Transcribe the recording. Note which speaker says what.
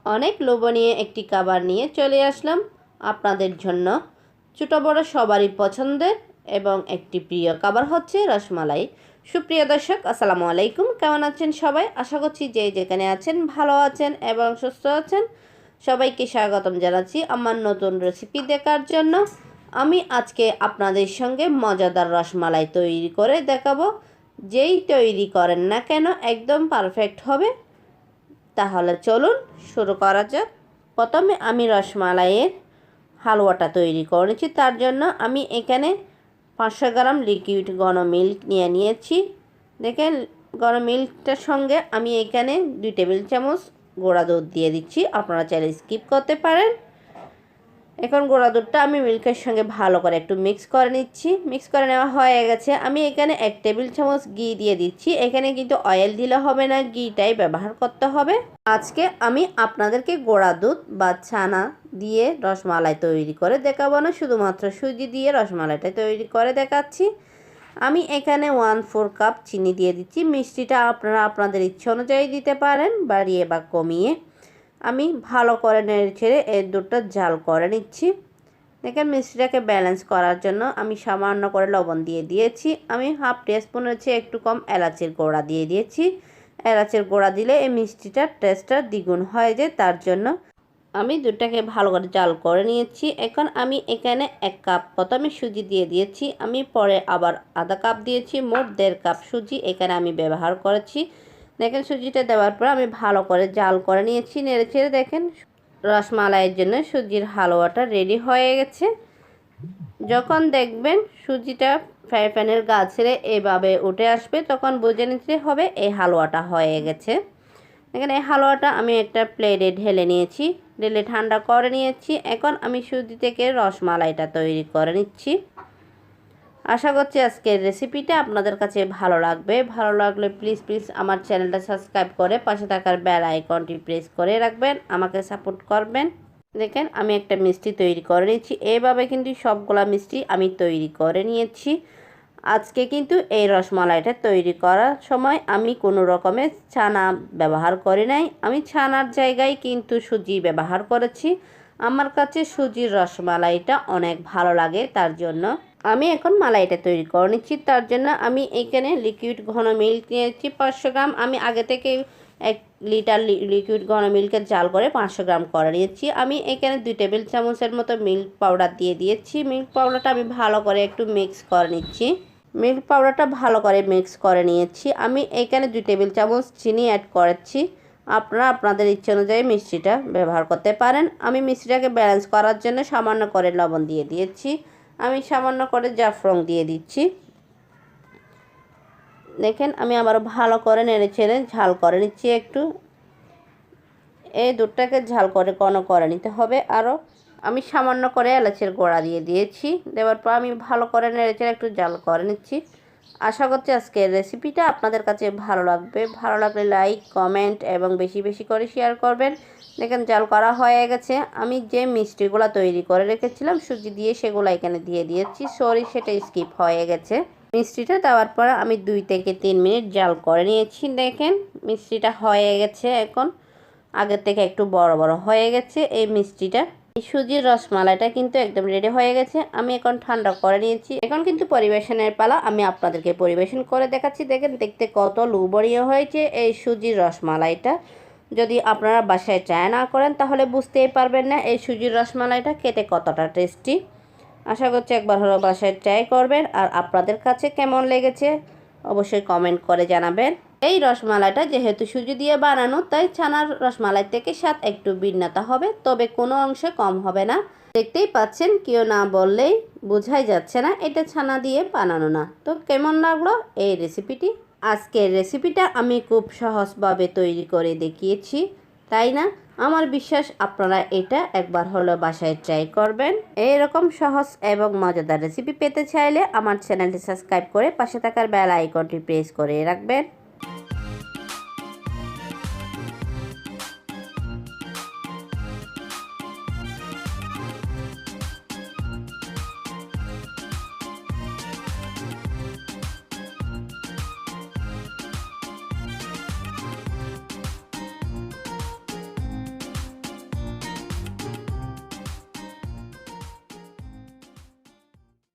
Speaker 1: অনেক লোভনীয় একটি খাবার নিয়ে চলে আসলাম আপনাদের জন্য। ছোট বড় সবারই পছন্দের এবং একটি প্রিয় খাবার হচ্ছে রসমালাই। সুপ্রিয় দর্শক, আসসালামু আলাইকুম। কেমন আছেন সবাই? আশা করছি যে যেখানে আছেন ভালো আছেন এবং সুস্থ আছেন। সবাইকে স্বাগতম জানাচ্ছি আমার নতুন রেসিপি দেখার জন্য। আমি আজকে আপনাদের সঙ্গে মজাদার রসমালাই তৈরি করে দেখাবো। যেই তৈরি করেন না কেন একদম পারফেক্ট হবে। তাহলে চলুন শুরু করা যাক। প্রথমে আমি রসমালাইয়ের হালুয়াটা তৈরি করে নিচ্ছি। তার জন্য আমি এখানে 500 গ্রাম লিকুইড ঘন মিল্ক নিয়েছি। দেখেন, ঘন মিল্কটার সঙ্গে আমি এখানে 2 টেবিল চামচ গুঁড়া দুধ দিয়ে দিচ্ছি। আপনারা চাইলে স্কিপ করতে পারেন। এখন গুঁড়া দুধটা আমি মিল্কের সঙ্গে ভালো করে একটু মিক্স করে নিচ্ছি। মিক্স করে নেওয়া হয়ে গেছে। আমি এখানে 1 টেবিল চামচ ঘি দিয়ে দিচ্ছি। এখানে কিন্তু অয়েল দিলে হবে না, ঘিটাই ব্যবহার করতে হবে। আজকে আমি আপনাদেরকে গুঁড়া দুধ বা ছানা দিয়ে রসমালাই তৈরি করে দেখাবো না, শুধুমাত্র সুজি দিয়ে রসমালাইটা তৈরি করে দেখাচ্ছি। আমি এখানে 1/4 কাপ চিনি দিয়ে দিচ্ছি। মিষ্টিটা আপনারা আপনাদের ইচ্ছে অনুযায়ী দিতে পারেন, বাড়িয়ে বা কমিয়ে। আমি ভালো করে নেড়ে ছেড়ে এই দুধটা জাল করে নিচ্ছি। দেখেন, মিষ্টিটাকে ব্যালেন্স করার জন্য আমি সামান্য করে লবণ দিয়ে দিয়েছি। আমি 1/2 টিস্পুনের চেয়ে একটু কম এলাচের গুঁড়া দিয়ে দিয়েছি। এলাচের গুঁড়া দিলে এই মিষ্টিটার টেস্টটা দ্বিগুণ হয়ে যায়, তার জন্য আমি দুধটাকে ভালো করে জাল করে নিয়েছি। এখন আমি এখানে 1 কাপ প্রথমে সুজি দিয়ে দিয়েছি। আমি পরে আবার আধা কাপ দিয়েছি। মোট 1.5 কাপ সুজি এখানে আমি ব্যবহার করেছি। দেখেন, সুজিটা দেওয়ার পর আমি ভালো করে জাল করে নিয়েছি, নেড়ে ছেড়ে। দেখেন, রসমালাইয়ের জন্য সুজির হালুয়াটা রেডি হয়ে গেছে। যখন দেখবেন সুজিটা ফ্রাই প্যানের গা ছেড়ে এভাবে উঠে আসবে, তখন বুঝে নিতে হবে এই হালুয়াটা হয়ে গেছে। এখানে এই হালুয়াটা আমি একটা প্লেটে ঢেলে নিয়েছি, ঢেলে ঠান্ডা করে নিয়েছি। এখন আমি সুজি থেকে রসমালাইটা তৈরি করে নিচ্ছি। আশা করছি আজকের রেসিপিটা আপনাদের কাছে ভালো লাগবে। ভালো লাগলে প্লিজ আমার চ্যানেলটা সাবস্ক্রাইব করে পাশে থাকার বেল আইকনটি প্রেস করে রাখবেন, আমাকে সাপোর্ট করবেন। দেখেন, আমি একটা মিষ্টি তৈরি করে নিয়েছি। এইভাবে কিন্তু সবগুলা মিষ্টি আমি তৈরি করে নিয়েছি। আজকে কিন্তু এই রসমালাইটা তৈরি করার সময় আমি কোনো রকমের ছানা ব্যবহার করি নাই। আমি ছানার জায়গায় কিন্তু সুজি ব্যবহার করেছি। আমার কাছে সুজির রসমালাইটা অনেক ভালো লাগে, তার জন্য আমি এখন মালাইটা তৈরি করে নিচ্ছি। তার জন্য আমি এখানে লিকুইড ঘন মিল্ক নিয়েছি 500 গ্রাম। আমি আগে থেকে 1 লিটার লিকুইড ঘন মিল্কের জাল করে 500 গ্রাম করে নিয়েছি। আমি এখানে 2 টেবিল চামচের মতো মিল্ক পাউডার দিয়ে দিয়েছি। মিল্ক পাউডারটা আমি ভালো করে একটু মিক্স করে নিচ্ছি। মিল্ক পাউডারটা ভালো করে মিক্স করে নিয়েছি। আমি এখানে 2 টেবিল চামচ চিনি অ্যাড করেছি। আপনারা আপনাদের ইচ্ছে অনুযায়ী মিষ্টিটা ব্যবহার করতে পারেন। আমি মিষ্টিটাকে ব্যালেন্স করার জন্য সামান্য করে লবণ দিয়ে দিয়েছি। আমি সামান্য করে জাফরং দিয়ে দিচ্ছি। দেখেন, আমি আবারও ভালো করে নেড়ে ছেড়ে ঝাল করে নিচ্ছি একটু। এই দুধটাকে ঝাল করে ঘন করে নিতে হবে আরও। আমি সামান্য করে এলাচের গুঁড়া দিয়ে দিয়েছি। দেওয়ার পর আমি ভালো করে নেড়ে ছেড়ে একটু জাল করে নিচ্ছি। আশা করছি আজকের রেসিপিটা আপনাদের কাছে ভালো লাগবে। ভালো লাগলে লাইক, কমেন্ট এবং বেশি করে শেয়ার করবেন। দেখেন, জাল করা হয়ে গেছে। আমি যে মিষ্টিগুলো তৈরি করে রেখেছিলাম সুজি দিয়ে, সেগুলো এখানে দিয়ে দিয়েছি। সরি, সেটা স্কিপ হয়ে গেছে। মিষ্টিটা দেওয়ার পর আমি 2 থেকে 3 মিনিট জাল করে নিয়েছি। দেখেন, মিষ্টিটা হয়ে গেছে। এখন আগের থেকে একটু বড় হয়ে গেছে এই মিষ্টিটা। এই সুজির রসমালাইটা কিন্তু একদম রেডি হয়ে গেছে। আমি এখন ঠান্ডা করে নিয়েছি। এখন কিন্তু পরিবেশনের পালা। আমি আপনাদেরকে পরিবেশন করে দেখাচ্ছি। দেখেন, দেখতে কত লোভনীয় হয়েছে এই সুজির রসমালাইটা। যদি আপনারা বাসায় ট্রাই না করেন তাহলে বুঝতেই পারবেন না এই সুজির রসমালাইটা খেতে কতটা টেস্টি। আশা করছি একবার হলো বাসায় ট্রাই করবেন। আর আপনাদের কাছে কেমন লেগেছে অবশ্যই কমেন্ট করে জানাবেন। এই রসমালাইটা যেহেতু সুজি দিয়ে বানানো, তাই ছানার রসমালাই থেকে স্বাদ একটু ভিন্নতা হবে, তবে কোনো অংশে কম হবে না। দেখতেই পাচ্ছেন, কেউ না বললেই বোঝাই যাচ্ছে না এটা ছানা দিয়ে বানানো না। তো কেমন লাগলো এই রেসিপিটি? আজকের রেসিপিটা আমি খুব সহজভাবে তৈরি করে দেখিয়েছি, তাই না? আমার বিশ্বাস আপনারা এটা একবার হলো বাসায় ট্রাই করবেন। এইরকম সহজ এবং মজাদার রেসিপি পেতে চাইলে আমার চ্যানেলটি সাবস্ক্রাইব করে পাশে থাকার বেল আইকনটি প্রেস করে রাখবেন।